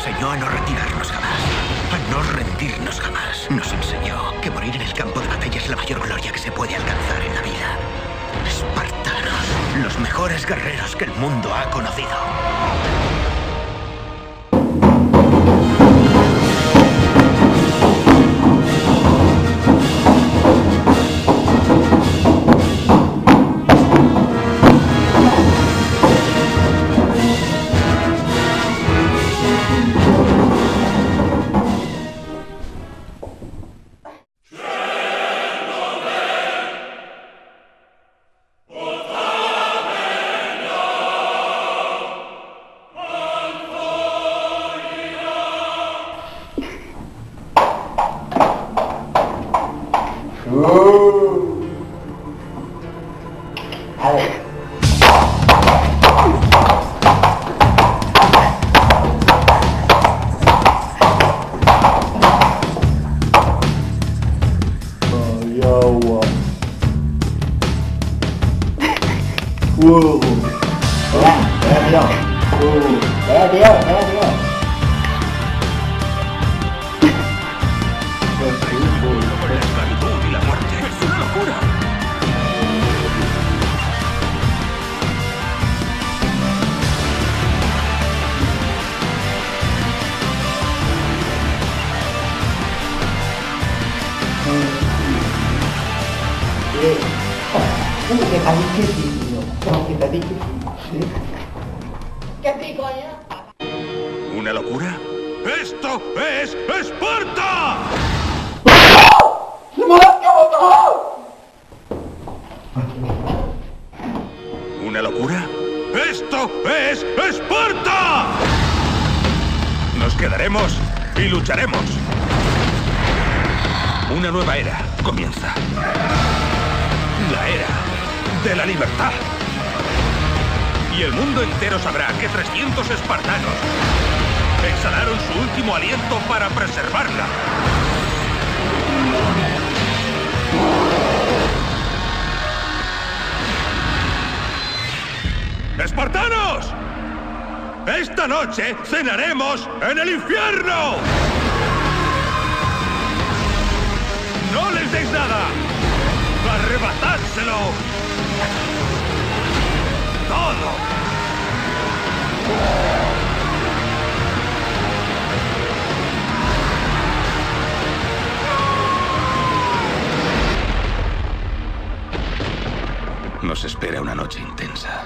enseñó a no retirarnos jamás, a no rendirnos jamás. Nos enseñó que morir en el campo de batalla es la mayor gloria que se puede alcanzar en la vida. Espartanos, los mejores guerreros que el mundo ha conocido. A ver. Hay agua. Fuego. Espera, Fuego. tío. Por la esclavitud y la muerte. Es una locura. Como que está difícil, tío. Como que está difícil. ¿Qué pico ya? ¿Una locura? ¡Esto es Esparta! ¿Una locura? ¡Esto es Esparta! Nos quedaremos y lucharemos. Una nueva era comienza. La era de la libertad. Y el mundo entero sabrá que 300 espartanos exhalaron su último aliento para preservarla. ¡Espartanos! ¡Esta noche cenaremos en el infierno! ¡No les deis nada! ¡Arrebatádselo! ¡Todo! Nos espera una noche intensa.